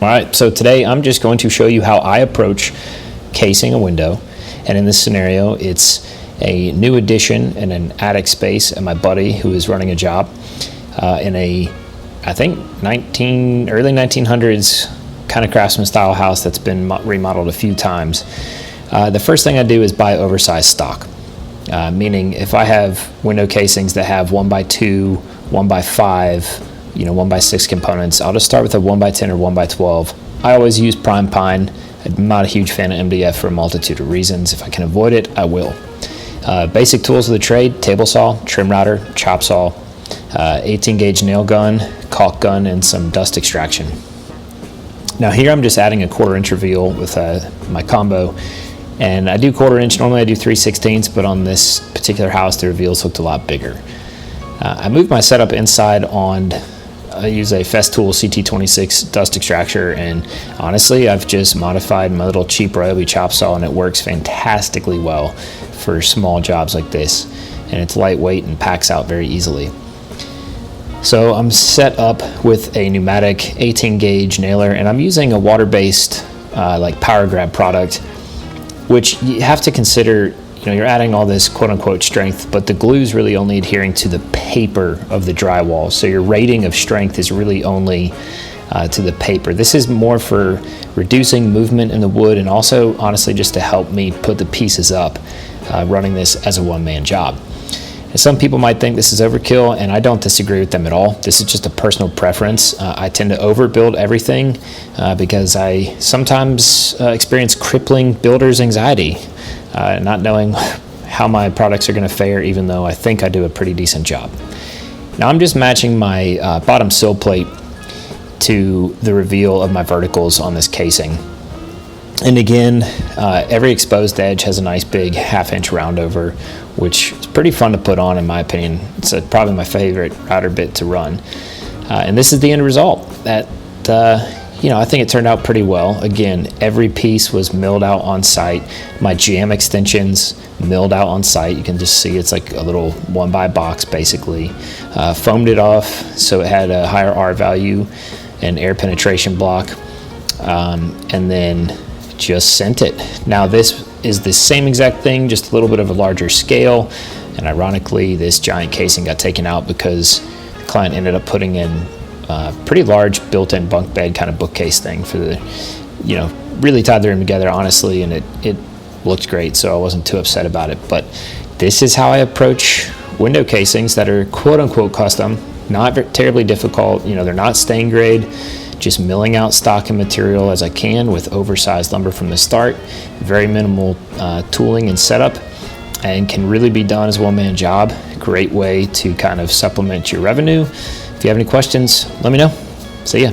All right, so today I'm just going to show you how I approach casing a window. And in this scenario, it's a new addition in an attic space, and my buddy who is running a job in a, I think, early 1900s kind of Craftsman style house that's been remodeled a few times. The first thing I do is buy oversized stock, meaning if I have window casings that have 1x2, 1x5, 1x6 components, I'll just start with a 1x10 or 1x12. I always use prime pine. I'm not a huge fan of MDF for a multitude of reasons. If I can avoid it, I will. Basic tools of the trade: table saw, trim router, chop saw, 18 gauge nail gun, caulk gun, and some dust extraction. Now here I'm just adding a 1/4 inch reveal with my combo, and I do 1/4 inch. Normally I do 3/16, but on this particular house the reveals looked a lot bigger. I moved my setup inside on, I use a Festool CT26 dust extractor, and honestly I've just modified my little cheap Ryobi chop saw, and it works fantastically well for small jobs like this, and it's lightweight and packs out very easily. So I'm set up with a pneumatic 18 gauge nailer, and I'm using a water-based like power grab product, which you have to consider. You're adding all this quote-unquote strength, but the glue is really only adhering to the paper of the drywall. So your rating of strength is really only to the paper. This is more for reducing movement in the wood, and also honestly just to help me put the pieces up, running this as a one-man job. And some people might think this is overkill, and I don't disagree with them at all. This is just a personal preference. I tend to overbuild everything because I sometimes experience crippling builder's anxiety, not knowing how my products are going to fare, even though I think I do a pretty decent job. Now I'm just matching my bottom sill plate to the reveal of my verticals on this casing. And again, every exposed edge has a nice big 1/2 inch round over, which is pretty fun to put on, in my opinion. It's probably my favorite router bit to run. And this is the end result. That I think it turned out pretty well. Again, every piece was milled out on site. My jam extensions milled out on site. You can just see it's like a little 1x box basically. Foamed it off so it had a higher R value and air penetration block, and then just sent it. Now this is the same exact thing, just a little bit of a larger scale, and ironically this giant casing got taken out because the client ended up putting in pretty large built-in bunk bed kind of bookcase thing for the, really tied the room together honestly, and it looked great, so I wasn't too upset about it. But this is how I approach window casings that are quote-unquote custom, not terribly difficult. They're not stain grade, just milling out stock and material as I can with oversized lumber from the start, very minimal tooling and setup, and can really be done as a one-man job. Great way to kind of supplement your revenue. If you have any questions, let me know. See ya.